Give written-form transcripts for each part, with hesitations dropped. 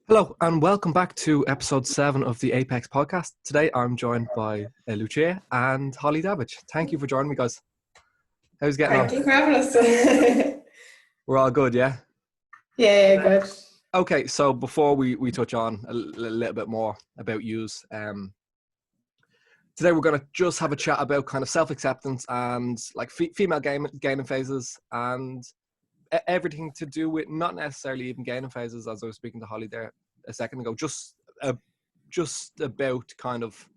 Hello and welcome back to episode 7 of the Apex podcast. Today I'm joined by Lucia and Holly Davage. Thank you for joining me, guys. How's it getting on? Thank you for having us. We're all good, yeah? Yeah, good. Okay, so before we touch on a little bit more about Hughes, today we're going to just have a chat about kind of self-acceptance and like female gaining phases and everything to do with not necessarily even gaining phases, as I was speaking to Holly there a second ago, just about kind of,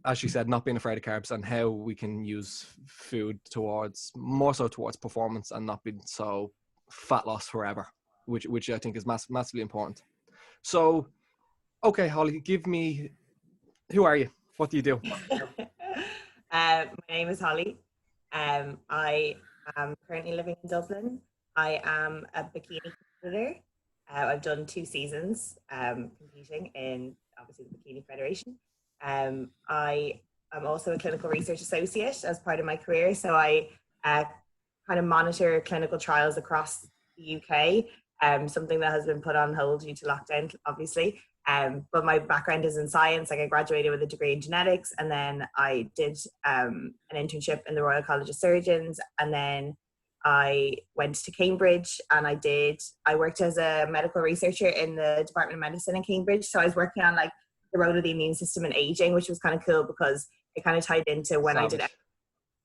as she said, not being afraid of carbs and how we can use food more so towards performance and not being so fat loss forever, which I think is massively important. So, okay, Holly, who are you? What do you do? My name is Holly. I am currently living in Dublin. I am a bikini competitor. I've done 2 seasons competing in, obviously, the Bikini Federation. I am also a clinical research associate as part of my career. So I kind of monitor clinical trials across the UK, something that has been put on hold due to lockdown, obviously. But my background is in science. Like, I graduated with a degree in genetics, and then I did an internship in the Royal College of Surgeons, and then I went to Cambridge and I worked as a medical researcher in the Department of Medicine in Cambridge. So I was working on like the role of the immune system in aging, which was kind of cool because it kind of tied into when I did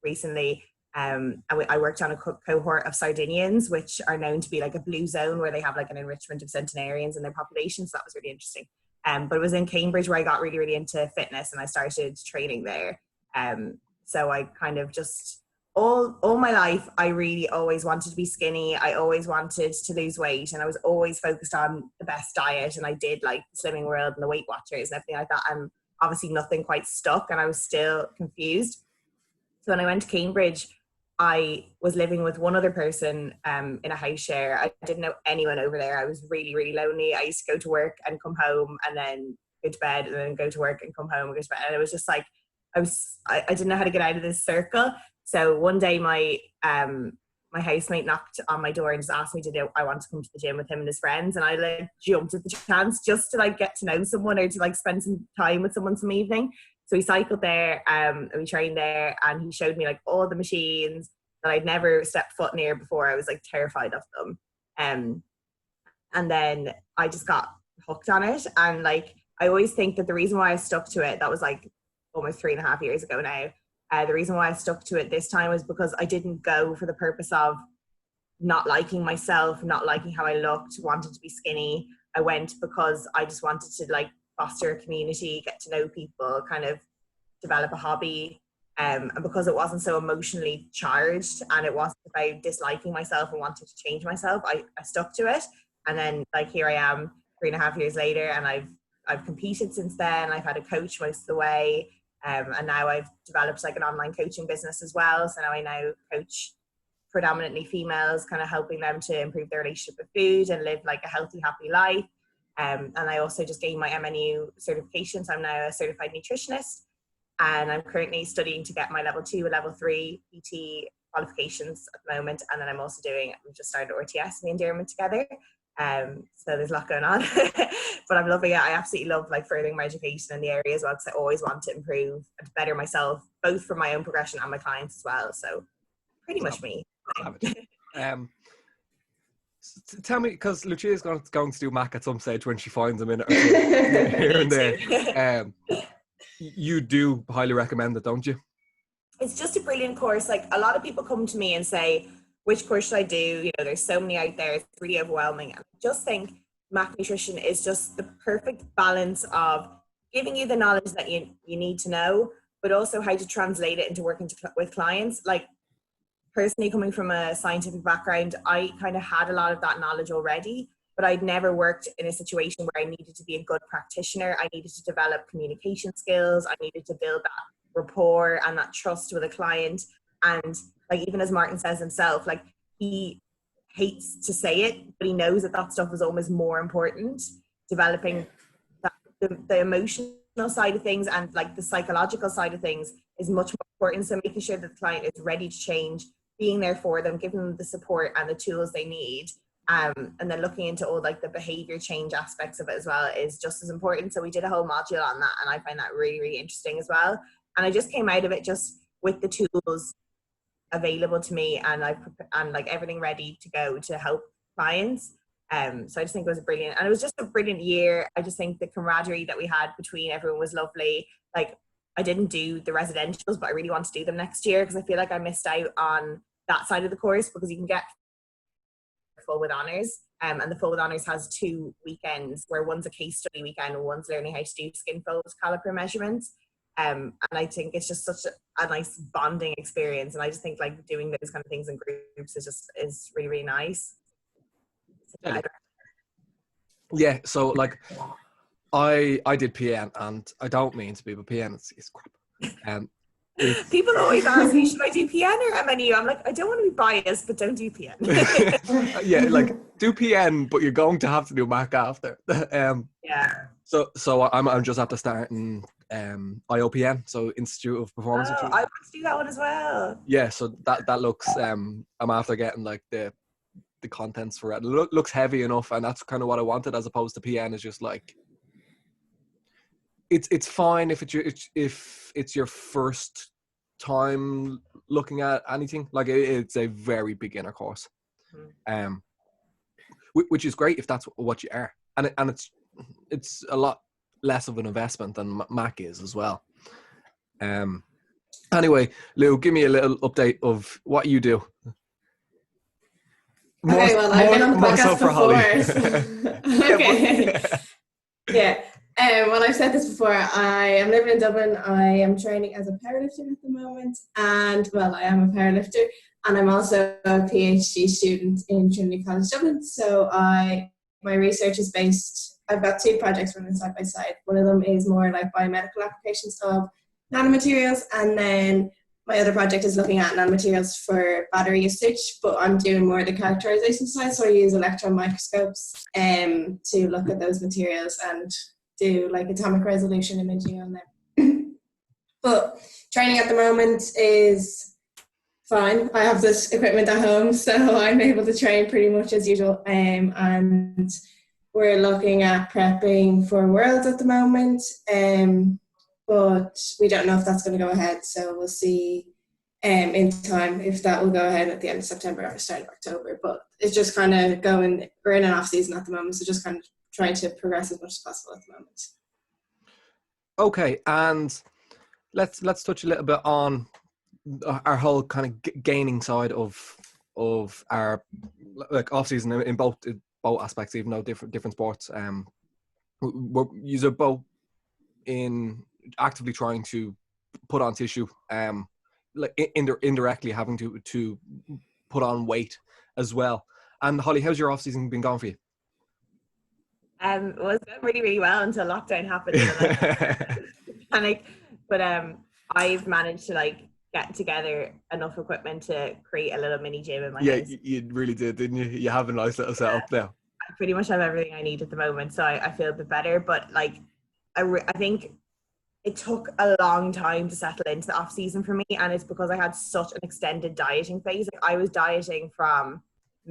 recently. I worked on a cohort of Sardinians, which are known to be like a blue zone where they have like an enrichment of centenarians in their population. So that was really interesting. But it was in Cambridge where I got really, really into fitness and I started training there. So I kind of just, all my life, I really always wanted to be skinny. I always wanted to lose weight, and I was always focused on the best diet. And I did like the Slimming World and the Weight Watchers and everything like that. And obviously nothing quite stuck, and I was still confused. So when I went to Cambridge, I was living with one other person in a house share. I didn't know anyone over there. I was really, really lonely. I used to go to work and come home and then go to bed and then go to work and come home and go to bed. And it was just like, I didn't know how to get out of this circle. So one day my housemate knocked on my door and just asked me I want to come to the gym with him and his friends. And I like jumped at the chance just to like get to know someone or to like spend some time with someone some evening. So we cycled there and we trained there, and he showed me like all the machines that I'd never stepped foot near before. I was like terrified of them. And then I just got hooked on it. And like, I always think that the reason why I stuck to it, that was like almost 3.5 years ago now. The reason why I stuck to it this time was because I didn't go for the purpose of not liking myself, not liking how I looked, wanted to be skinny. I went because I just wanted to like foster a community, get to know people, kind of develop a hobby. And because it wasn't so emotionally charged and it wasn't about disliking myself and wanting to change myself, I stuck to it. And then like here I am 3.5 years later, and I've competed since then. I've had a coach most of the way. And now I've developed like an online coaching business as well. So now I coach predominantly females, kind of helping them to improve their relationship with food and live like a healthy, happy life. And I also just gained my MNU certification. So I'm now a certified nutritionist, and I'm currently studying to get my level 2 and level 3 PT qualifications at the moment. And then we've just started RTS and the Endearment together. So there's a lot going on, but I'm loving it. I absolutely love like furthering my education in the area as well, because I always want to improve and to better myself, both for my own progression and my clients as well. So pretty much me. Tell me, because Lucia is going to do Mac at some stage when she finds a minute or two here and there. You do highly recommend it, don't you? It's just a brilliant course. Like, a lot of people come to me and say, which course should I do? You know, there's so many out there. It's really overwhelming. And I just think Mac Nutrition is just the perfect balance of giving you the knowledge that you need to know, but also how to translate it into working with clients. Like, personally, coming from a scientific background, I kind of had a lot of that knowledge already, but I'd never worked in a situation where I needed to be a good practitioner. I needed to develop communication skills. I needed to build that rapport and that trust with a client. And like, even as Martin says himself, like, he hates to say it, but he knows that stuff is almost more important. Developing the emotional side of things and like the psychological side of things is much more important. So making sure that the client is ready to change, being there for them, giving them the support and the tools they need, And then looking into all like the behavior change aspects of it as well is just as important. So we did a whole module on that, and I find that really, really interesting as well. And I just came out of it just with the tools available to me, and like everything ready to go to help clients. So I just think it was brilliant, and it was just a brilliant year. I just think the camaraderie that we had between everyone was lovely. Like, I didn't do the residentials, but I really want to do them next year because I feel like I missed out on that side of the course, because you can get full with honours, and the full with honours has 2 weekends, where one's a case study weekend and one's learning how to do skin fold caliper measurements. And I think it's just such a nice bonding experience, and I just think like doing those kind of things in groups is really, really nice. Yeah, so like I did PN, and I don't mean to be, but PN is crap. People always ask me, should I do PN or MNU? I'm like, I don't want to be biased, but don't do PN. Yeah, like do PN, but you're going to have to do MAC after. Yeah. So I'm just after starting IOPN, so Institute of Performance. I want to do that one as well. Yeah, so that looks I'm after getting like the contents for it. It looks heavy enough, and that's kind of what I wanted, as opposed to PN is just like it's fine if it's your first time looking at anything. Like it's a very beginner course, which is great if that's what you are, and it's a lot less of an investment than Mac is as well. Anyway, Lou, give me a little update of what you do. Okay, well, I've been on the podcast before. Okay. Yeah. Well, I've said this before. I am living in Dublin. I am training as a powerlifter at the moment, and well, I am a powerlifter, and I'm also a PhD student in Trinity College Dublin. So my research is based. I've got 2 projects running side by side. One of them is more like biomedical applications of nanomaterials, and then my other project is looking at nanomaterials for battery usage, but I'm doing more the characterization side. So I use electron microscopes to look at those materials and do like atomic resolution imaging on them. But training at the moment is fine. I have this equipment at home, so I'm able to train pretty much as usual. And we're looking at prepping for Worlds at the moment. But we don't know if that's going to go ahead, so we'll see in time if that will go ahead at the end of September or start of October. But it's just kind of going, we're in an off season at the moment, so just kind of trying to progress as much as possible at the moment. Okay, and let's touch a little bit on our whole kind of gaining side of our like off season in both aspects, even though different sports. We're both in actively trying to put on tissue, like indirectly having to put on weight as well. And Holly, how's your off season been going for you? Well, it's going really, really well until lockdown happened. And panic. But I've managed to like get together enough equipment to create a little mini gym in my house. Yeah, you really did, didn't you? You have a nice little setup there. I pretty much have everything I need at the moment, so I feel a bit better. But like, I think it took a long time to settle into the off season for me, and it's because I had such an extended dieting phase. Like, I was dieting from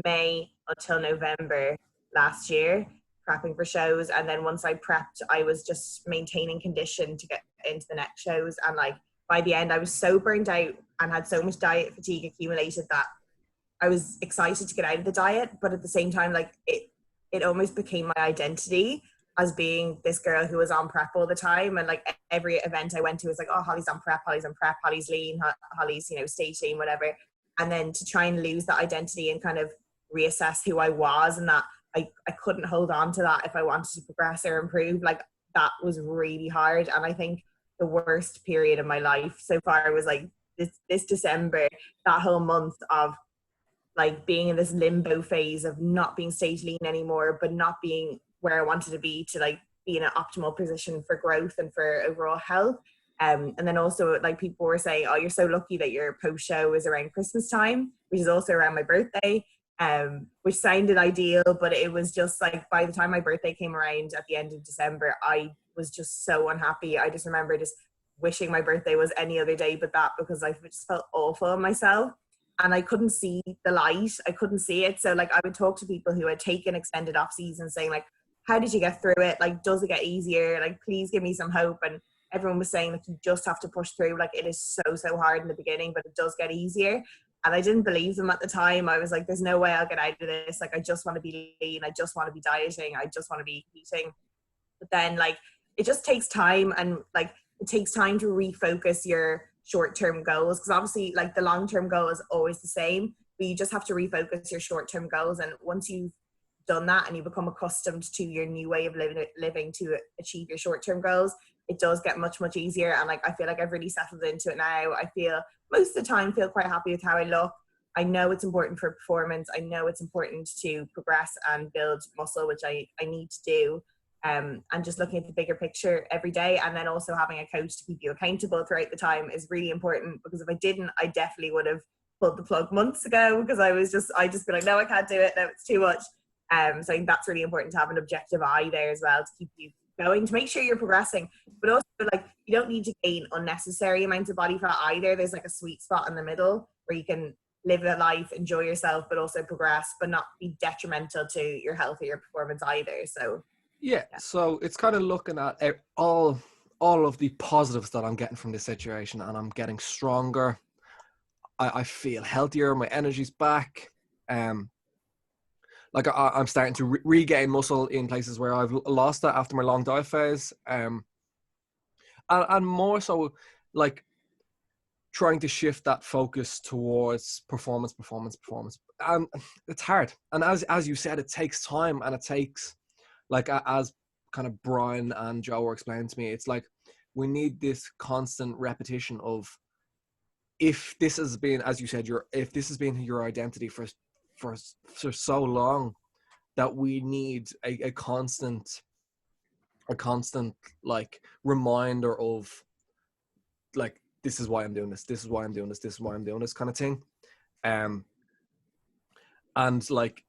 May until November last year, prepping for shows, and then once I prepped, I was just maintaining condition to get into the next shows. And like by the end, I was so burnt out and had so much diet fatigue accumulated that I was excited to get out of the diet, but at the same time, like it almost became my identity as being this girl who was on prep all the time. And like every event I went to was like, oh, Holly's on prep, Holly's lean, Holly's, stage lean, whatever. And then to try and lose that identity and kind of reassess who I was, and that I couldn't hold on to that if I wanted to progress or improve, like that was really hard. And I think the worst period of my life so far was like this December, that whole month of like being in this limbo phase of not being stage lean anymore, but not being where I wanted to be to like be in an optimal position for growth and for overall health. And then also like people were saying, oh, you're so lucky that your post show is around Christmas time, which is also around my birthday, which sounded ideal, but it was just like by the time my birthday came around at the end of December, I was just so unhappy. I just remember just wishing my birthday was any other day but that, because I just felt awful on myself. and I couldn't see the light. I couldn't see it. So like I would talk to people who had taken extended off season saying like, how did you get through it? Like, does it get easier? Like, please give me some hope. And everyone was saying like, you just have to push through. Like, it is so hard in the beginning, but it does get easier. And I didn't believe them at the time. I was like, there's no way I'll get out of this. Like, I just want to be lean. I just want to be dieting. I just want to be eating. But then like, it just takes time, and like, it takes time to refocus your short-term goals, because obviously like the long-term goal is always the same, but you just have to refocus your short-term goals. And once you've done that and you become accustomed to your new way of living to achieve your short-term goals, it does get much easier. And like I feel like I've really settled into it now. I feel most of the time feel quite happy with how I look. I know it's important for performance. I know it's important to progress and build muscle, which I need to do. And just looking at the bigger picture every day, and then also having a coach to keep you accountable throughout the time is really important, because if I didn't, I definitely would have pulled the plug months ago, because I just be like, no, I can't do it, no, it's too much. So I think that's really important, to have an objective eye there as well, to keep you going, to make sure you're progressing. But also like, you don't need to gain unnecessary amounts of body fat either. There's like a sweet spot in the middle where you can live a life, enjoy yourself, but also progress, but not be detrimental to your health or your performance either. So yeah, so it's kind of looking at all of the positives that I'm getting from this situation, and I'm getting stronger. I feel healthier. My energy's back. Like I'm starting to regain muscle in places where I've lost it after my long diet phase. And more so like trying to shift that focus towards performance. And it's hard. And as you said, it takes time, and it takes, like, as kind of Brian and Joe were explaining to me, it's like we need this constant repetition of, if this has been, as you said, if this has been your identity for so long, that we need a constant like reminder of like, this is why I'm doing this, this is why I'm doing this, this is why I'm doing this kind of thing. And like,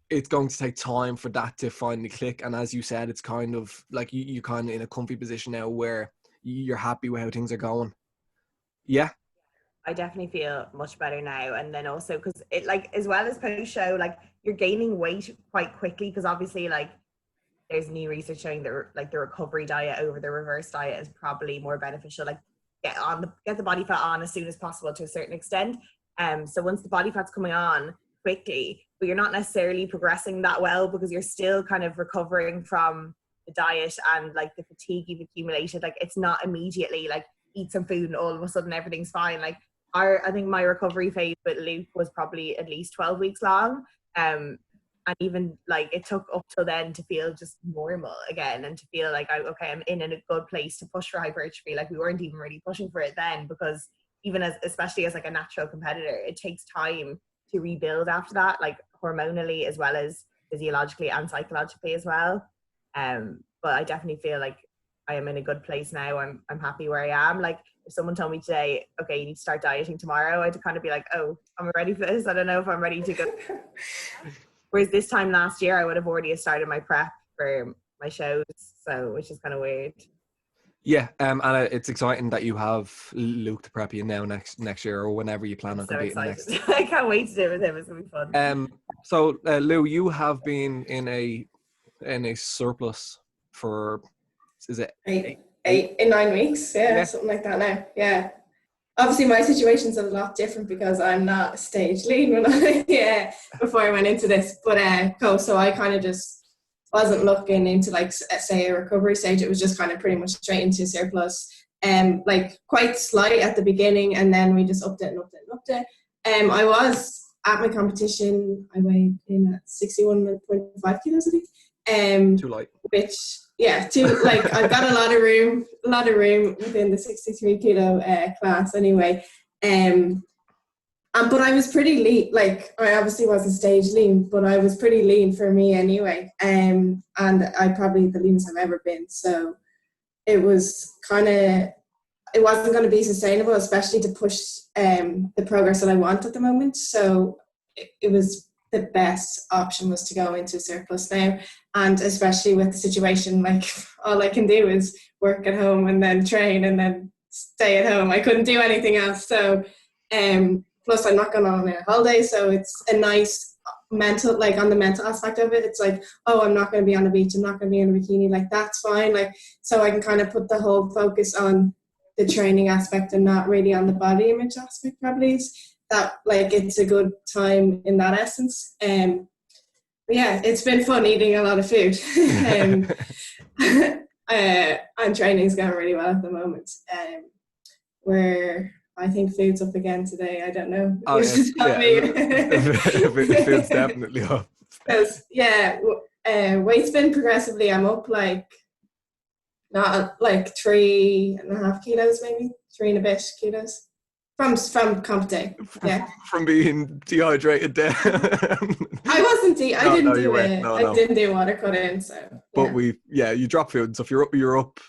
it's going to take time for that to finally click. And as you said, it's kind of like you're kind of in a comfy position now where you're happy with how things are going. Yeah. I definitely feel much better now. And then also, because it, like, as well as post show, like, you're gaining weight quite quickly, because obviously like there's new research showing that like the recovery diet over the reverse diet is probably more beneficial. Like, get the body fat on as soon as possible to a certain extent. So once the body fat's coming on quickly, but you're not necessarily progressing that well, because you're still kind of recovering from the diet and like the fatigue you've accumulated. Like, it's not immediately like eat some food and all of a sudden everything's fine. Like, I think my recovery phase with Luke was probably at least 12 weeks long. And even like it took up till then to feel just normal again, and to feel like I'm in a good place to push for hypertrophy. Like, we weren't even really pushing for it then, because even especially as like a natural competitor, it takes time to rebuild after that, like hormonally as well as physiologically and psychologically as well. But I definitely feel like I am in a good place now. I'm happy where I am. Like, if someone told me today, okay, you need to start dieting tomorrow, I'd kind of be like, oh, I'm ready for this. I don't know if I'm ready to go. Whereas this time last year, I would have already started my prep for my shows, so, which is kind of weird. Yeah, and it's exciting that you have Luke to prep you now next year, or whenever you plan on competing next. I can't wait to do it with him. It's gonna be fun. So Lou, you have been in a surplus for, is it 9 weeks? Yeah, something like that now. Yeah. Obviously, my situation's a lot different because I'm not stage lean before I went into this. But so I kind of just wasn't looking into like say a recovery stage. It was just kind of pretty much straight into surplus. Like quite slight at the beginning, and then we just upped it. I was at my competition. I weighed in at 61.5 kilos, I think. Too light. Which, yeah, like I've got a lot of room within the 63 kilo class anyway. But I was pretty lean. Like, I obviously wasn't stage lean, but I was pretty lean for me anyway. And I probably the leanest I've ever been. So it was it wasn't going to be sustainable, especially to push the progress that I want at the moment. So it was the best option was to go into surplus now. And especially with the situation, like, all I can do is work at home and then train and then stay at home. I couldn't do anything else. So Plus, I'm not going on a holiday, so it's a nice mental, like on the mental aspect of it, it's like, oh, I'm not going to be on the beach, I'm not going to be in a bikini, like that's fine. Like, so I can kind of put the whole focus on the training aspect and not really on the body image aspect, probably. That, like, it's a good time in that essence. But yeah, it's been fun eating a lot of food. And training's going really well at the moment. Where I think food's up again today. I don't know. Oh, yes, yeah. Food's definitely up. Because weight's been progressively. I'm up like not like 3.5 kilos, maybe 3 and a bit kilos from comp day. Yeah, from being dehydrated there. I wasn't. I didn't do water cut in. So, but you drop food and stuff. You're up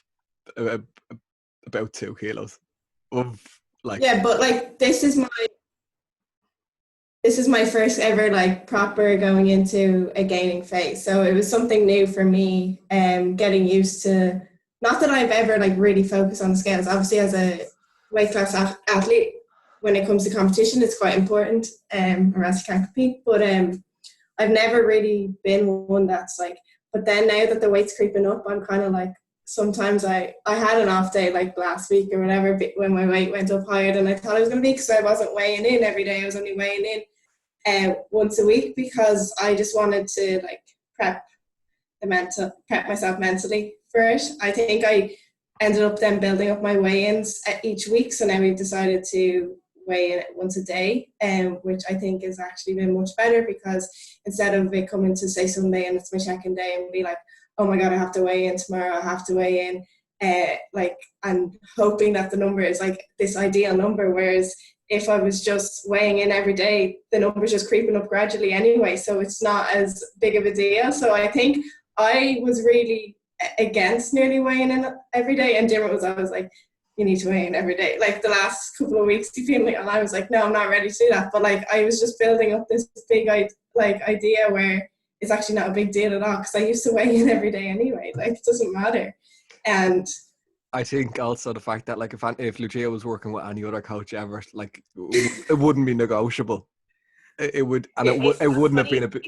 about 2 kilos of like. Yeah, but like this is my first ever like proper going into a gaining phase. So it was something new for me, getting used to, not that I've ever like really focused on the scales. Obviously as a weight class athlete, when it comes to competition, it's quite important, or else you can't compete. But I've never really been one that's like, but then now that the weight's creeping up, I'm kind of like, sometimes I had an off day like last week or whatever, when my weight went up higher than I thought it was going to be, because I wasn't weighing in every day. I was only weighing in once a week, because I just wanted to like prep myself mentally for it. I think I ended up then building up my weigh-ins each week, so now we've decided to weigh in once a day, which I think has actually been much better, because instead of it coming to say Sunday and it's my check-in day and be like, oh my god, I have to weigh in tomorrow, I have to weigh in, like, and hoping that the number is like this ideal number, whereas if I was just weighing in every day, the number's just creeping up gradually anyway, so it's not as big of a deal. So I think I was really against nearly weighing in every day, and Dermot was always like, you need to weigh in every day. Like the last couple of weeks, and I was like, no, I'm not ready to do that. But like I was just building up this big idea where it's actually not a big deal at all, because I used to weigh in every day anyway. Like it doesn't matter. And I think also the fact that like if Lucia was working with any other coach ever, like it wouldn't be negotiable. It would, and it wouldn't have been a bit.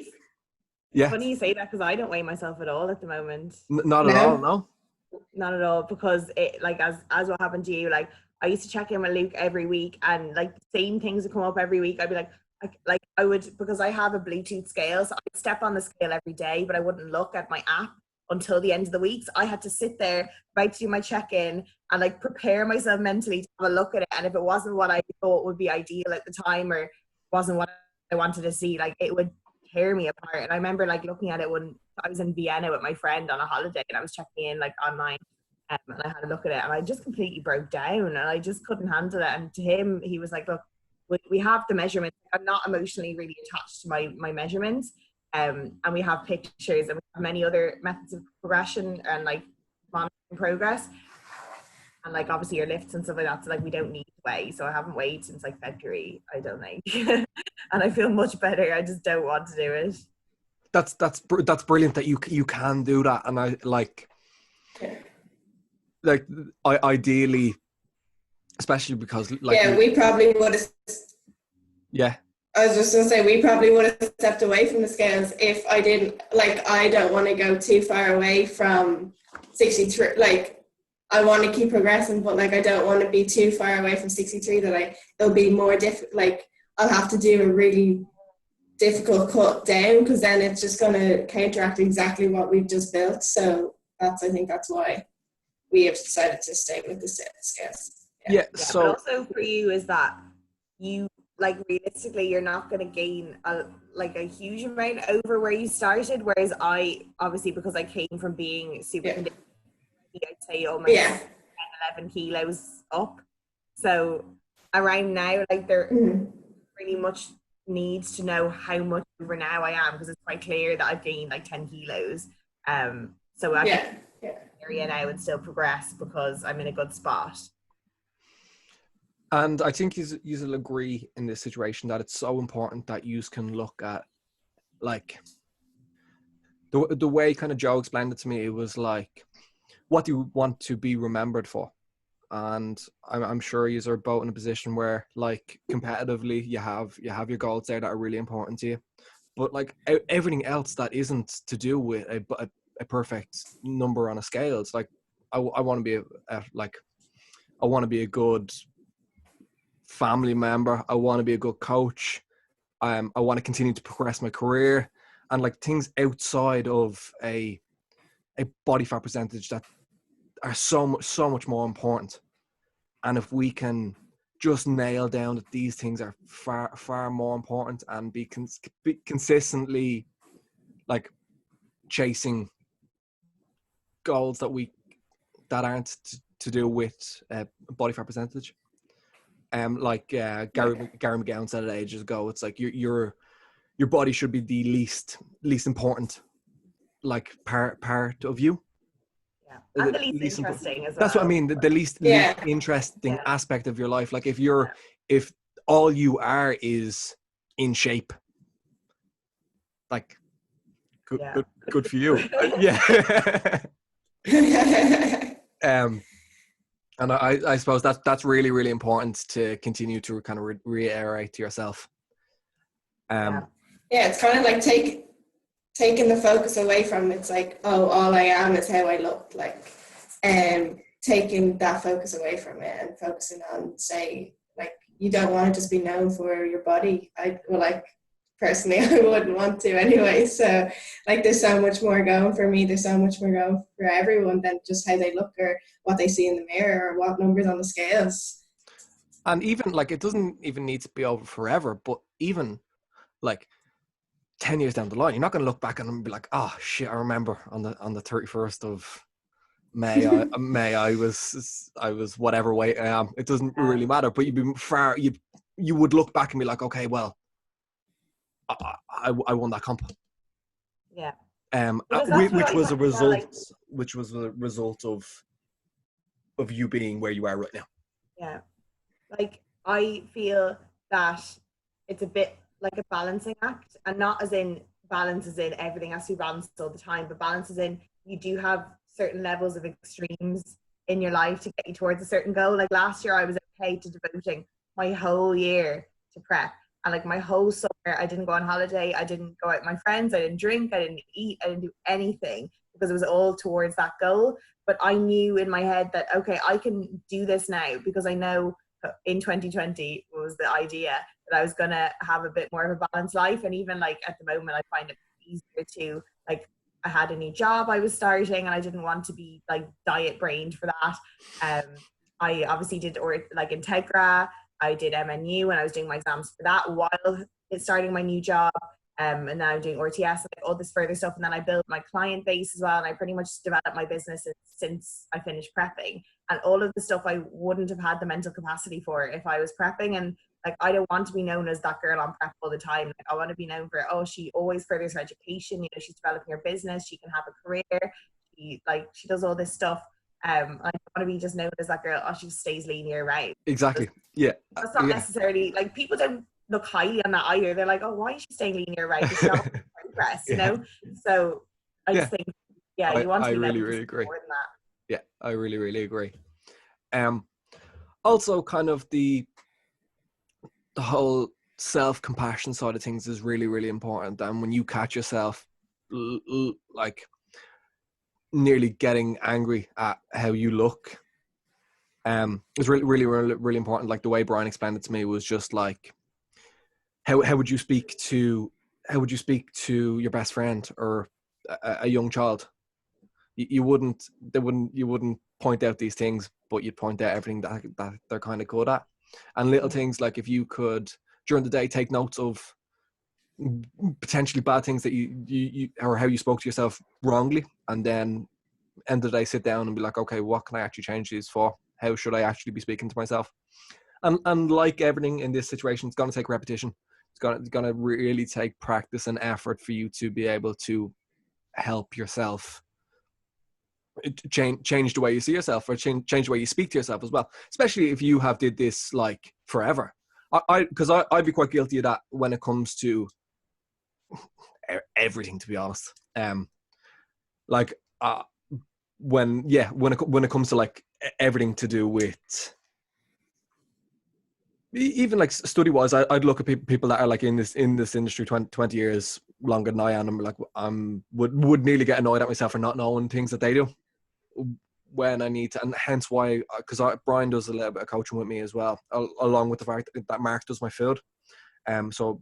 Yeah. Funny you say that, because I don't weigh myself at all at the moment. Not at all, no. Not at all, because it, like, as what happened to you, like I used to check in with Luke every week, and like the same things would come up every week. I'd be like I would, because I have a Bluetooth scale, so I'd step on the scale every day, but I wouldn't look at my app until the end of the week. So I had to sit there about to do my check-in and like prepare myself mentally to have a look at it, and if it wasn't what I thought would be ideal at the time, or wasn't what I wanted to see, like it would tear me apart. And I remember like looking at it when I was in Vienna with my friend on a holiday, and I was checking in like online, and I had a look at it, and I just completely broke down, and I just couldn't handle it. And to him, he was like, look, we have the measurements. I'm not emotionally really attached to my measurements, and we have pictures, and we have many other methods of progression and like monitoring progress, and like obviously your lifts and stuff like that, so like we don't need to weigh. So I haven't weighed since like February, I don't think. And I feel much better. I just don't want to do it. That's brilliant that you can do that. And I like ideally, especially because like we probably would have. Yeah. I was just gonna say, we probably would have stepped away from the scales if I didn't, like, I don't want to go too far away from 63. Like, I want to keep progressing, but like I don't want to be too far away from 63 that it'll be more difficult. Like I'll have to do a really difficult cut down, because then it's just going to counteract exactly what we've just built. So I think that's why we have decided to stay with the scales. Yeah. So but also for you is that you, like, realistically you're not going to gain a huge amount over where you started, whereas I obviously, because I came from being super conditioned, I'd say almost 10, 11 kilos up. So around now, like there really much needs to know how much over now I am, because it's quite clear that I've gained like 10 kilos. So I can area now and still progress, because I'm in a good spot. And I think you'll agree in this situation that it's so important that you can look at, like, the way kind of Joe explained it to me. It was like, what do you want to be remembered for? and I'm sure you are both in a position where, like, competitively, you have your goals there that are really important to you, but like everything else that isn't to do with a perfect number on a scale, it's like I want to be I want to be a good family member. I want to be a good coach. I want to continue to progress my career, and like things outside of a body fat percentage that are so much more important. And if we can just nail down that these things are far more important, and be consistently like chasing goals that aren't to do with body fat percentage. Like Gary McGowan said it ages ago, it's like your body should be the least important like part of you. Yeah, and the least interesting as well. That's what I mean. The least interesting aspect of your life. Like if all you are is in shape, like good for you. Yeah. And I suppose that's really, really important to continue to kind of reiterate to yourself. It's kind of like taking the focus away from it's like, oh, all I am is how I look, like, taking that focus away from it and focusing on, say, like, you don't want to just be known for your body. Personally, I wouldn't want to anyway. So, like, there's so much more going for me. There's so much more going for everyone than just how they look or what they see in the mirror or what numbers on the scales. And even, like, it doesn't even need to be over forever, but even, like, 10 years down the line, you're not going to look back and be like, oh, shit, I remember on the 31st of May, I was whatever weight I am. It doesn't really matter, but you would look back and be like, okay, well, I won that comp. Yeah. Which was a result of you being where you are right now. Yeah. Like, I feel that it's a bit like a balancing act, and not as in balance as in everything has to be balanced all the time, but balance as in you do have certain levels of extremes in your life to get you towards a certain goal. Like last year I was okay to devoting my whole year to prep, and like my whole summer I didn't go on holiday, I didn't go out with my friends, I didn't drink, I didn't eat, I didn't do anything, because it was all towards that goal. But I knew in my head that, okay, I can do this now, because I know in 2020 was the idea that I was going to have a bit more of a balanced life. And even like at the moment, I find it easier to, like, I had a new job I was starting and I didn't want to be like diet brained for that. I obviously did like Integra, I did MNU and I was doing my exams for that while starting my new job. And then I'm doing RTS and like all this further stuff. And then I built my client base as well. And I pretty much developed my business since I finished prepping. And all of the stuff I wouldn't have had the mental capacity for if I was prepping. And like, I don't want to be known as that girl on prep all the time. Like, I want to be known for, oh, she always furthers her education. You know, she's developing her business. She can have a career. She does all this stuff. I don't want to be just known as that girl. Oh, she stays lean year round. Exactly. Yeah. That's not necessarily, like, people don't look highly on that either. They're like, oh, why is she staying lean year round? It's not progress, you know? So I just think, you want to be really, really agree. More than that. Yeah, I really, really agree. Also, kind of the whole self-compassion side of things is really, really important. And when you catch yourself like nearly getting angry at how you look, it's really, really, really, really important. Like the way Brian explained it to me was just like, how would you speak to your best friend or a young child? You wouldn't point out these things, but you'd point out everything that they're kind of good at. And little things like, if you could during the day take notes of potentially bad things that you or how you spoke to yourself wrongly, and then end of the day sit down and be like, okay, what can I actually change these for? How should I actually be speaking to myself? And like everything in this situation, it's going to take repetition. It's going to really take practice and effort for you to be able to help yourself change the way you see yourself, or change the way you speak to yourself as well. Especially if you have did this like forever. Because I'd be quite guilty of that when it comes to everything, to be honest. when it comes to like everything to do with even like study wise, I'd look at people that are like in this industry 20 years longer than I am, and I'm like, would nearly get annoyed at myself for not knowing things that they do when I need to. And hence why, because Brian does a little bit of coaching with me as well, along with the fact that Mark does my field. So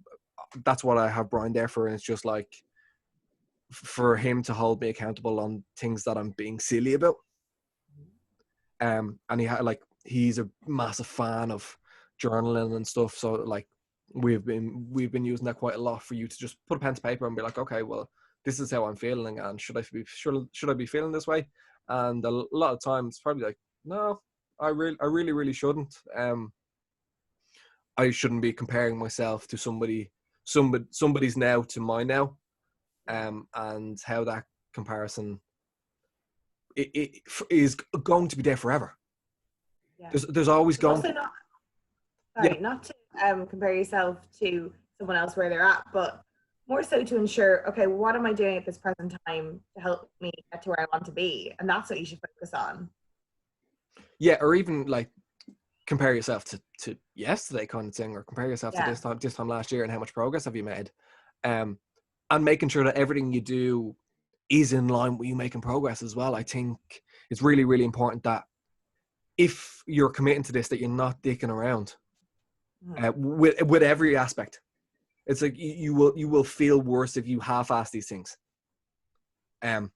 that's what I have Brian there for, and it's just like for him to hold me accountable on things that I'm being silly about. And he's a massive fan of journaling and stuff, so like we've been using that quite a lot, for you to just put a pen to paper and be like, okay, well, this is how I'm feeling, and should I be feeling this way? And a lot of times probably like, no, I really shouldn't. I shouldn't be comparing myself to somebody's now to my now, and how that comparison it is going to be there forever. Yeah. There's always going. Not to compare yourself to someone else where they're at, but more so to ensure, okay, what am I doing at this present time to help me get to where I want to be? And that's what you should focus on. Yeah, or even like compare yourself to yesterday kind of thing, or compare yourself to this time last year, and how much progress have you made? And making sure that everything you do is in line with you making progress as well. I think it's really, really important that if you're committing to this, that you're not dicking around with every aspect. It's like you will feel worse if you half-ass these things. And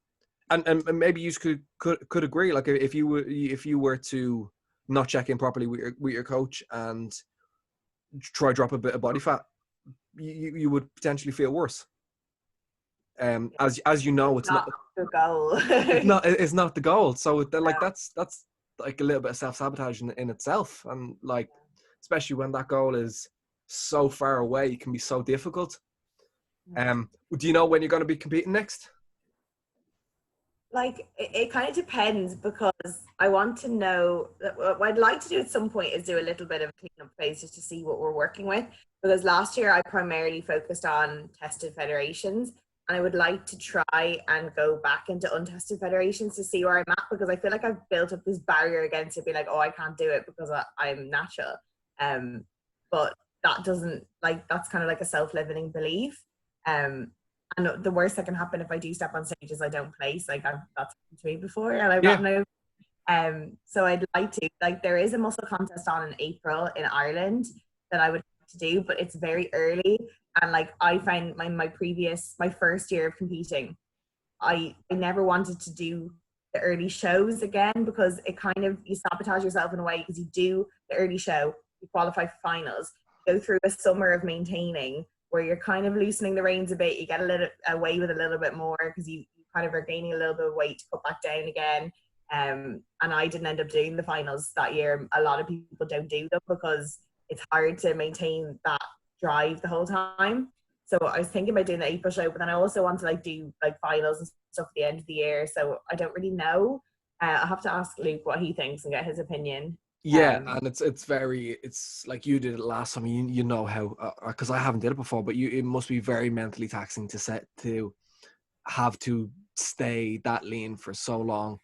maybe you could agree. Like if you were to not check in properly with your coach and try drop a bit of body fat, you would potentially feel worse. As you know, it's not the goal. it's not the goal. So that's like a little bit of self-sabotage in itself, and like especially when that goal is so far away, it can be so difficult. Do you know when you're going to be competing next? Like it kind of depends, because I want to know what I'd like to do at some point is do a little bit of a clean-up phase just to see what we're working with, because last year I primarily focused on tested federations, and I would like to try and go back into untested federations to see where I'm at, because I feel like I've built up this barrier against it, be like, oh, I can't do it because I'm natural. But that doesn't, like, that's kind of like a self-limiting belief. And the worst that can happen if I do step on stage is I don't place. Like that's happened to me before, and I've got no. So I'd like to, like, there is a muscle contest on in April in Ireland that I would like to do, but it's very early. And like I find my first year of competing, I never wanted to do the early shows again, because it kind of, you sabotage yourself in a way, because you do the early show, you qualify for finals, you go through a summer of maintaining where you're kind of loosening the reins a bit, you get a little away with a little bit more, because you kind of are gaining a little bit of weight to cut back down again. And I didn't end up doing the finals that year. A lot of people don't do them because it's hard to maintain that drive the whole time. So I was thinking about doing the April show, but then I also want to like do like finals and stuff at the end of the year. So I don't really know. I'll have to ask Luke what he thinks and get his opinion. Yeah, and it's like you did it last time. You know how, because I haven't did it before, but it must be very mentally taxing to have to stay that lean for so long.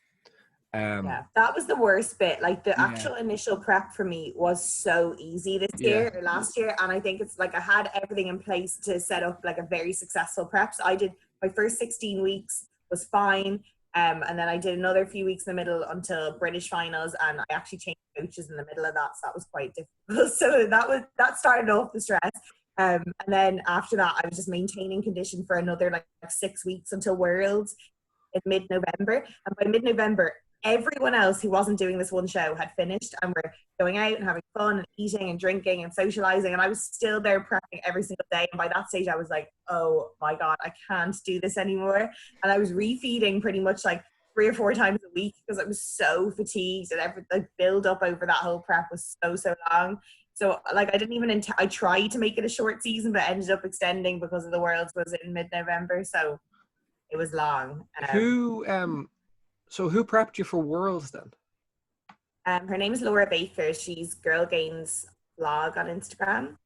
Yeah, that was the worst bit. Like the actual initial prep for me was so easy this year or last year, and I think it's like I had everything in place to set up like a very successful prep. So I did my first 16 weeks was fine, and then I did another few weeks in the middle until British finals, and I actually changed coaches in the middle of that, so that was quite difficult. So that started off the stress. And then after that, I was just maintaining condition for another like 6 weeks until Worlds in mid-November, and by mid-November, everyone else who wasn't doing this one show had finished and were going out and having fun and eating and drinking and socializing, and I was still there prepping every single day. And by that stage I was like, oh my god, I can't do this anymore. And I was refeeding pretty much like 3 or 4 times a week because I was so fatigued, and every like build up over that whole prep was so long. So like I didn't even I tried to make it a short season, but ended up extending because of the Worlds was in mid-November, so it was long. So who prepped you for Worlds then? Her name is Laura Baker. She's Girl Gains blog on Instagram.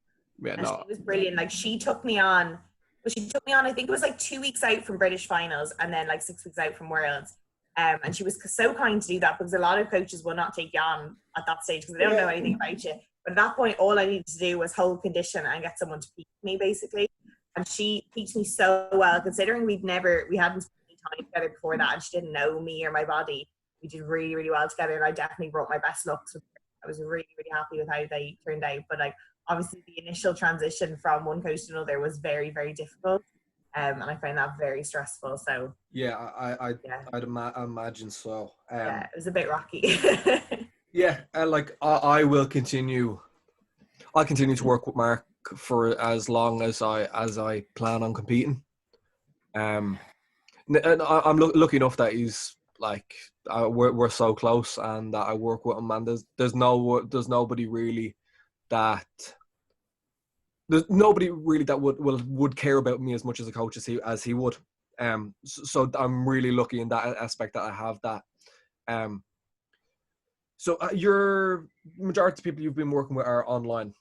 Yeah, and she was brilliant. Like she took me on, I think it was like 2 weeks out from British finals and then like 6 weeks out from Worlds. And she was so kind to do that, because a lot of coaches will not take you on at that stage because they don't know anything about you. But at that point, all I needed to do was hold condition and get someone to teach me, basically. And she teach me so well, considering we hadn't spent any time together before that, and she didn't know me or my body. We did really, really well together, and I definitely brought my best looks. I was really, really happy with how they turned out. But like, obviously, the initial transition from one coach to another was very, very difficult, and I found that very stressful. So yeah, I'd imagine so. Yeah, it was a bit rocky. Yeah, and like I will continue. I continue to work with Mark for as long as I plan on competing. And I'm lucky enough that he's like we're so close, and that I work with him. And there's nobody really that would care about me as much as a coach as he would. So I'm really lucky in that aspect that I have that. So your majority of people you've been working with are online.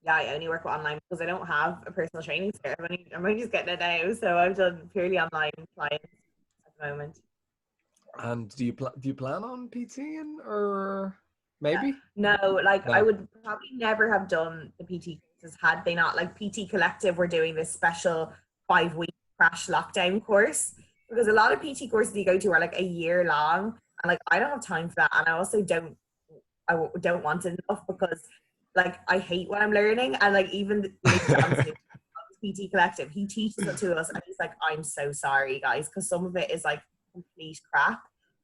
Yeah, I only work with online because I don't have a personal training center. I'm only just getting it now, so I've done purely online clients at the moment. And do you plan on PTing, or maybe? No, like no. I would probably never have done the PT courses had they not, like PT Collective were doing this special 5-week crash lockdown course, because a lot of PT courses you go to are like a year long. And like, I don't have time for that. And I also don't want it enough, because like, I hate what I'm learning. And like, even the PT Collective, he teaches it to us and he's like, I'm so sorry guys, because some of it is like complete crap.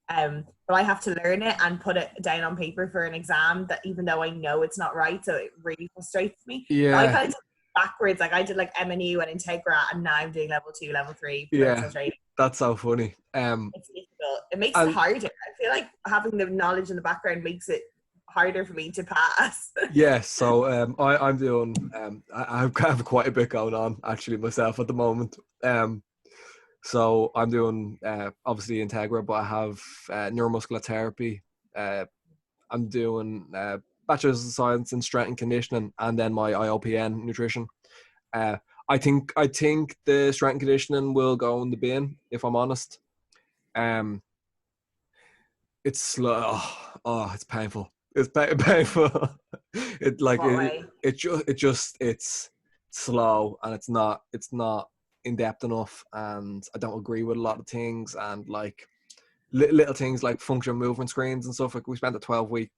But I have to learn it and put it down on paper for an exam, that even though I know it's not right. So it really frustrates me. Yeah. So I kind of did backwards. Like I did like M&U and Integra, and now I'm doing level 2, level 3. Yeah. That's so funny. It's difficult. It makes it harder. I feel like having the knowledge in the background makes it harder for me to pass. Yeah, so I'm doing I have quite a bit going on actually myself at the moment. So I'm doing obviously Integra, but I have neuromuscular therapy. I'm doing bachelor's of science in strength and conditioning, and then my IOPN nutrition. I think the strength and conditioning will go in the bin, if I'm honest. It's slow. Oh, it's painful. It's painful. It's slow, and it's not in depth enough, and I don't agree with a lot of things, and like little things like functional movement screens and stuff. Like we spent a 12-week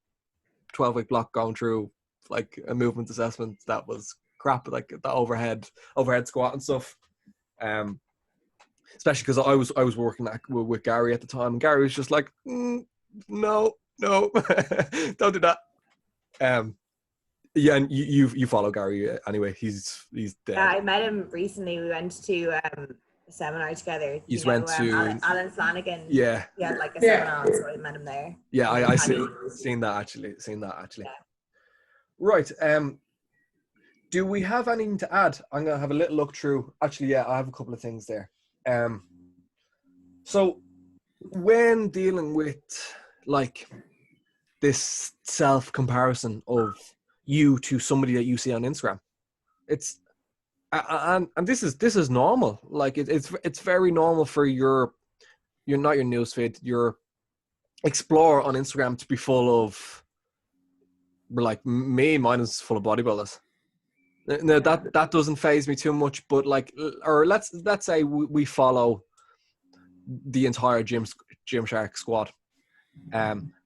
block going through like a movement assessment that was crap, like the overhead squat and stuff. Especially because I was working with Gary at the time, and Gary was just like, no, don't do that. Yeah, and you follow Gary anyway. He's dead. Yeah, I met him recently. We went to a seminar together. You went to Alan Flanagan. Yeah. He had like a seminar, so I met him there. Yeah, I seen that actually. Yeah. Right. Do we have anything to add? I'm gonna have a little look through. Actually, yeah, I have a couple of things there. So when dealing with like this self-comparison of you to somebody that you see on Instagram, it's and this is normal. Like it's very normal for your not your newsfeed, your Explore on Instagram to be full of, like mine is full of bodybuilders. No, that doesn't faze me too much, but like, or let's say we follow the entire Gymshark squad,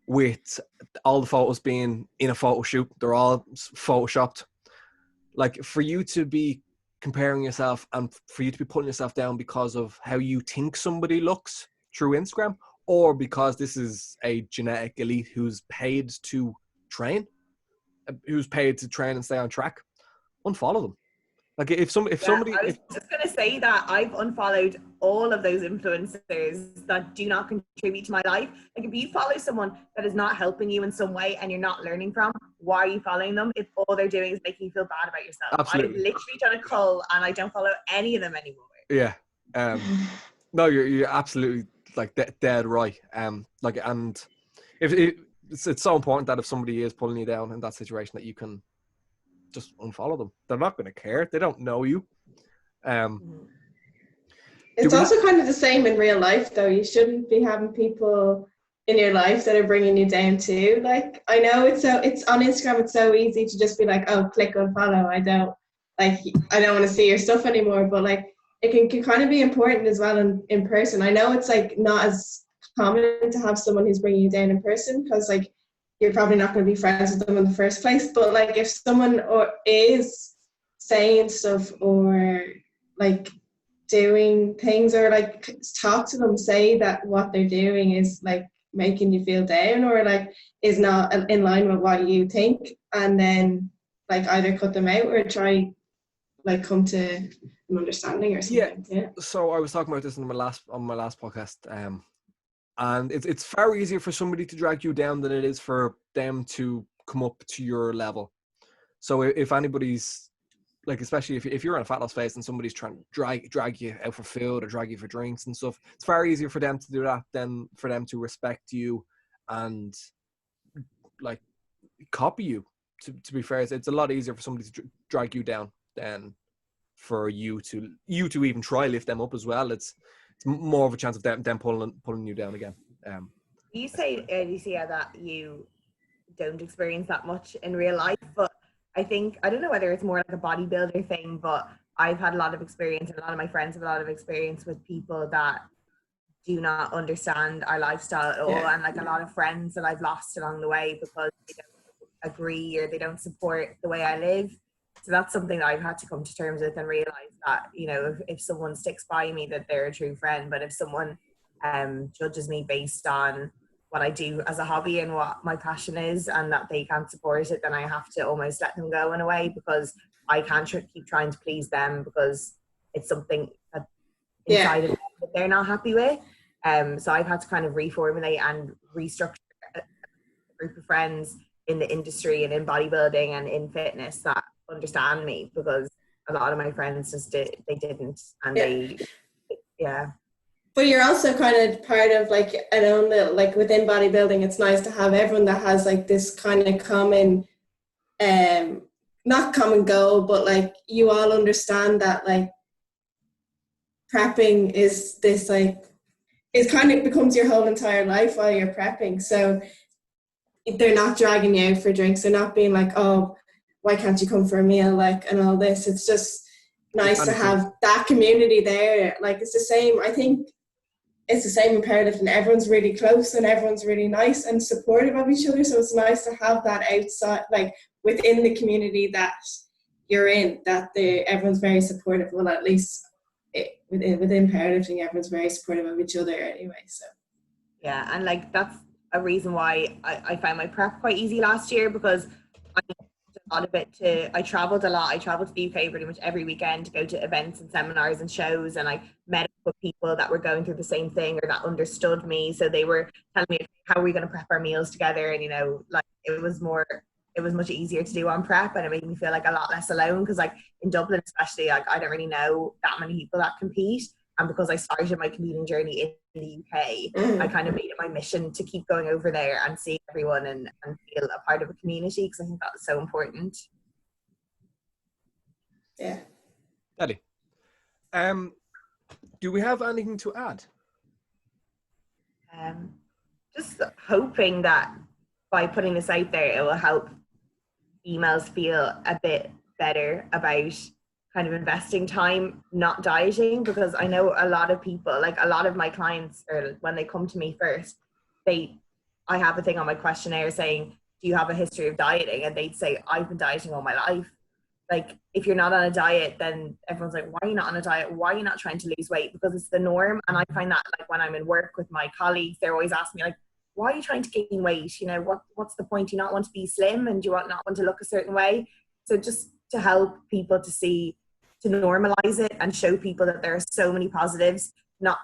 with all the photos being in a photo shoot. They're all photoshopped. Like, for you to be comparing yourself and for you to be putting yourself down because of how you think somebody looks through Instagram, or because this is a genetic elite who's paid to train and stay on track, unfollow them. Like if somebody, I was just going to say that I've unfollowed all of those influencers that do not contribute to my life. Like, if you follow someone that is not helping you in some way and you're not learning from, why are you following them if all they're doing is making you feel bad about yourself? Absolutely. I've literally done a cull and I don't follow any of them anymore. Yeah. No, you're absolutely like dead right. Like, and if it's so important that if somebody is pulling you down in that situation, that you can just unfollow them. They're not going to care. They don't know you. It's It's also kind of the same in real life, though. You shouldn't be having people in your life that are bringing you down too. Like, I know it's on Instagram, it's so easy to just be like, oh, click unfollow. I don't want to see your stuff anymore. But like, it can kind of be important as well in person. I know it's like not as common to have someone who's bringing you down in person, because like you're probably not going to be friends with them in the first place. But like, if someone is saying stuff or like doing things, or like talk to them, say that what they're doing is like making you feel down, or like is not in line with what you think, and then like either cut them out or try like come to an understanding or something. Yeah. So I was talking about this on my last podcast, and it's far easier for somebody to drag you down than it is for them to come up to your level. So if anybody's like, especially if you're in a fat loss phase and somebody's trying to drag you out for food or drag you for drinks and stuff, it's far easier for them to do that than for them to respect you and like copy you. To be fair, it's a lot easier for somebody to drag you down than for you to even try lift them up as well. It's more of a chance of them pulling you down again. You say, Lucia, that you don't experience that much in real life, but I don't know whether it's more like a bodybuilder thing, but I've had a lot of experience, and a lot of my friends have a lot of experience with people that do not understand our lifestyle at all. Yeah. And like a lot of friends that I've lost along the way because they don't agree or they don't support the way I live. So that's something that I've had to come to terms with and realize that, you know, if someone sticks by me, that they're a true friend. But if someone judges me based on what I do as a hobby and what my passion is, and that they can't support it, then I have to almost let them go in a way, because I can't keep trying to please them because it's something that inside of them that they're not happy with. So I've had to kind of reformulate and restructure a group of friends in the industry and in bodybuilding and in fitness that understand me, because a lot of my friends just they didn't, and But you're also kind of part of like, I know that like within bodybuilding, it's nice to have everyone that has like this kind of common, not common goal, but like you all understand that like prepping is this like, it kind of becomes your whole entire life while you're prepping. So they're not dragging you out for drinks. They're not being like, oh, why can't you come for a meal? Like, and all this. It's just nice to have that community there. Like, it's the same. I think it's the same in powerlifting. Everyone's really close and everyone's really nice and supportive of each other. So it's nice to have that outside, like within the community that you're in, that everyone's very supportive. Well, at least within powerlifting, everyone's very supportive of each other anyway. So yeah, and like that's a reason why I found my prep quite easy last year, because I did a lot of it I traveled a lot. I traveled to the UK pretty much every weekend to go to events and seminars and shows, and I met up with people that were going through the same thing or that understood me. So they were telling me, how are we going to prep our meals together? And, you know, like it was much easier to do on prep, and it made me feel like a lot less alone, because like in Dublin especially, like I don't really know that many people that compete. And because I started my competing journey in the UK, I kind of made it my mission to keep going over there and seeing everyone and feel a part of a community, because I think that's so important. Yeah. Ellie, do we have anything to add? Just hoping that by putting this out there, it will help females feel a bit better about kind of investing time not dieting, because I know a lot of people, like a lot of my clients, or when they come to me first, I have a thing on my questionnaire saying, do you have a history of dieting? And they'd say, I've been dieting all my life. Like, if you're not on a diet, then everyone's like, why are you not on a diet? Why are you not trying to lose weight? Because it's the norm. And I find that like when I'm in work with my colleagues, they're always asking me like, why are you trying to gain weight? You know, what's the point? Do you not want to be slim, and do you not want to look a certain way? So just to help people to normalize it and show people that there are so many positives, not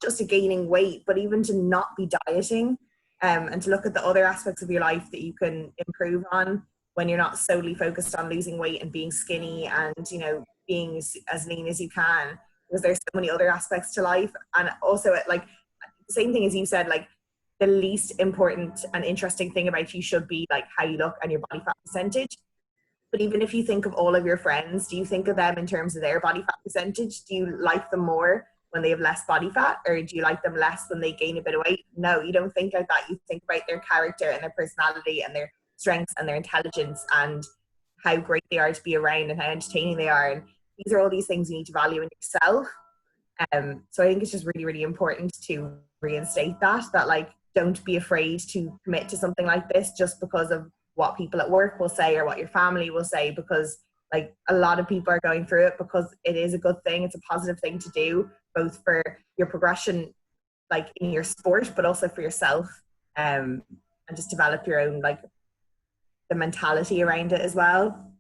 just to gaining weight, but even to not be dieting, and to look at the other aspects of your life that you can improve on when you're not solely focused on losing weight and being skinny and, you know, being as lean as you can, because there's so many other aspects to life. And also, like, the same thing as you said, like, the least important and interesting thing about you should be like how you look and your body fat percentage. But even if you think of all of your friends, do you think of them in terms of their body fat percentage? Do you like them more when they have less body fat, or do you like them less when they gain a bit of weight? No, you don't think like that. You think about their character and their personality and their strengths and their intelligence and how great they are to be around and how entertaining they are. And these are all these things you need to value in yourself. So I think it's just really, really important to reinstate that like, don't be afraid to commit to something like this just because of what people at work will say or what your family will say, because like a lot of people are going through it because it is a good thing. It's a positive thing to do, both for your progression, like in your sport, but also for yourself, and just develop your own, like the mentality around it as well.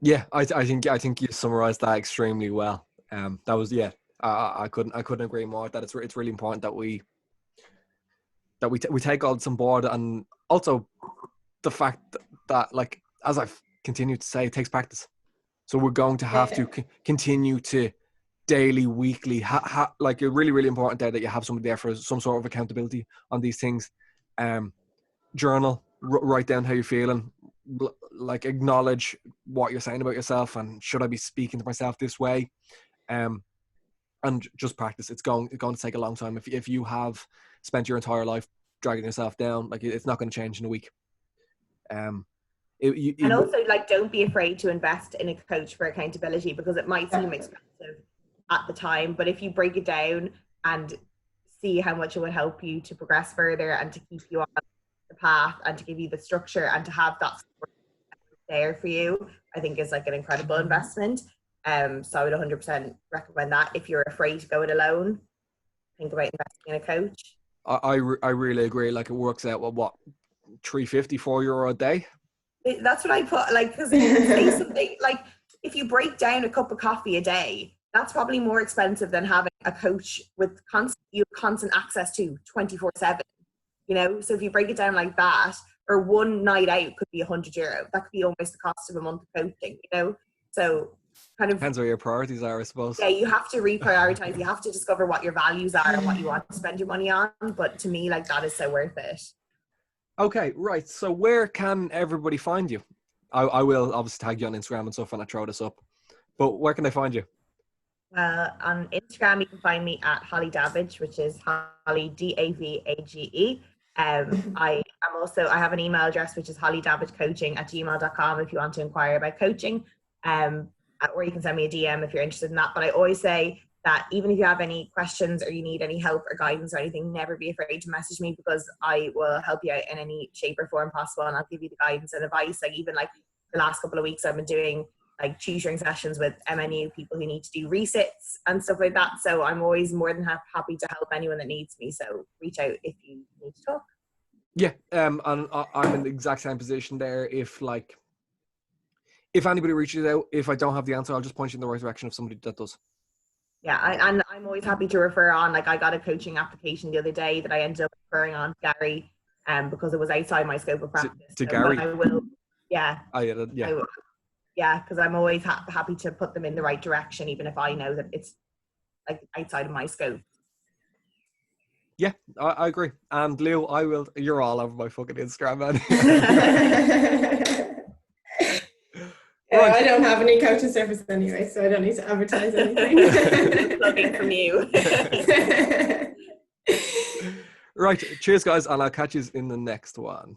Yeah, I think you summarized that extremely well. That was, yeah, I couldn't agree more that it's really important that we take all this on board, and also the fact that like, as I've continued to say, it takes practice. So we're going to have to continue to daily, weekly, like a really, really important day that you have somebody there for some sort of accountability on these things. Journal, write down how you're feeling, like acknowledge what you're saying about yourself, and should I be speaking to myself this way? And just practice. It's going to take a long time. If you have spent your entire life dragging yourself down, like it's not going to change in a week. And also, like, don't be afraid to invest in a coach for accountability, because it might seem expensive at the time, but if you break it down and see how much it would help you to progress further and to keep you on the path and to give you the structure and to have that support there for you, I think is like an incredible investment. So I would 100% recommend that. If you're afraid to go it alone, think about investing in a coach. I really agree. Like, it works out what €354 a day. That's what I put, like, because say something like, if you break down a cup of coffee a day, that's probably more expensive than having a coach with constant access to 24/7. You know, so if you break it down like that, or one night out could be €100. That could be almost the cost of a month of coaching. You know, so kind of depends where your priorities are, I suppose. Yeah, you have to reprioritize. You have to discover what your values are and what you want to spend your money on. But to me, like, that is so worth it. Okay, right. So where can everybody find you? I will obviously tag you on Instagram and stuff when I throw this up. But where can they find you? On Instagram, you can find me at Holly Davage, which is Holly Davage. I have an email address, which is hollydavagecoaching@gmail.com if you want to inquire about coaching. Or you can send me a DM if you're interested in that. But I always say that even if you have any questions or you need any help or guidance or anything, never be afraid to message me, because I will help you out in any shape or form possible, and I'll give you the guidance and advice. Like, even like the last couple of weeks, I've been doing like tutoring sessions with MNU people who need to do resits and stuff like that. So I'm always more than happy to help anyone that needs me. So reach out if you need to talk. Yeah, and I'm in the exact same position there. If anybody reaches out, if I don't have the answer, I'll just point you in the right direction of somebody that does. Yeah, and I'm always happy to refer on. Like, I got a coaching application the other day that I ended up referring on to Gary, because it was outside my scope of practice. To Gary? I will, yeah. Oh, yeah. Yeah, because I'm always happy to put them in the right direction, even if I know that it's like outside of my scope. Yeah, I agree. And Lou, you're all over my fucking Instagram, man. Right. I don't have any coaching service anyway, so I don't need to advertise anything. Plugging from you. Right, cheers guys, and I'll catch you in the next one.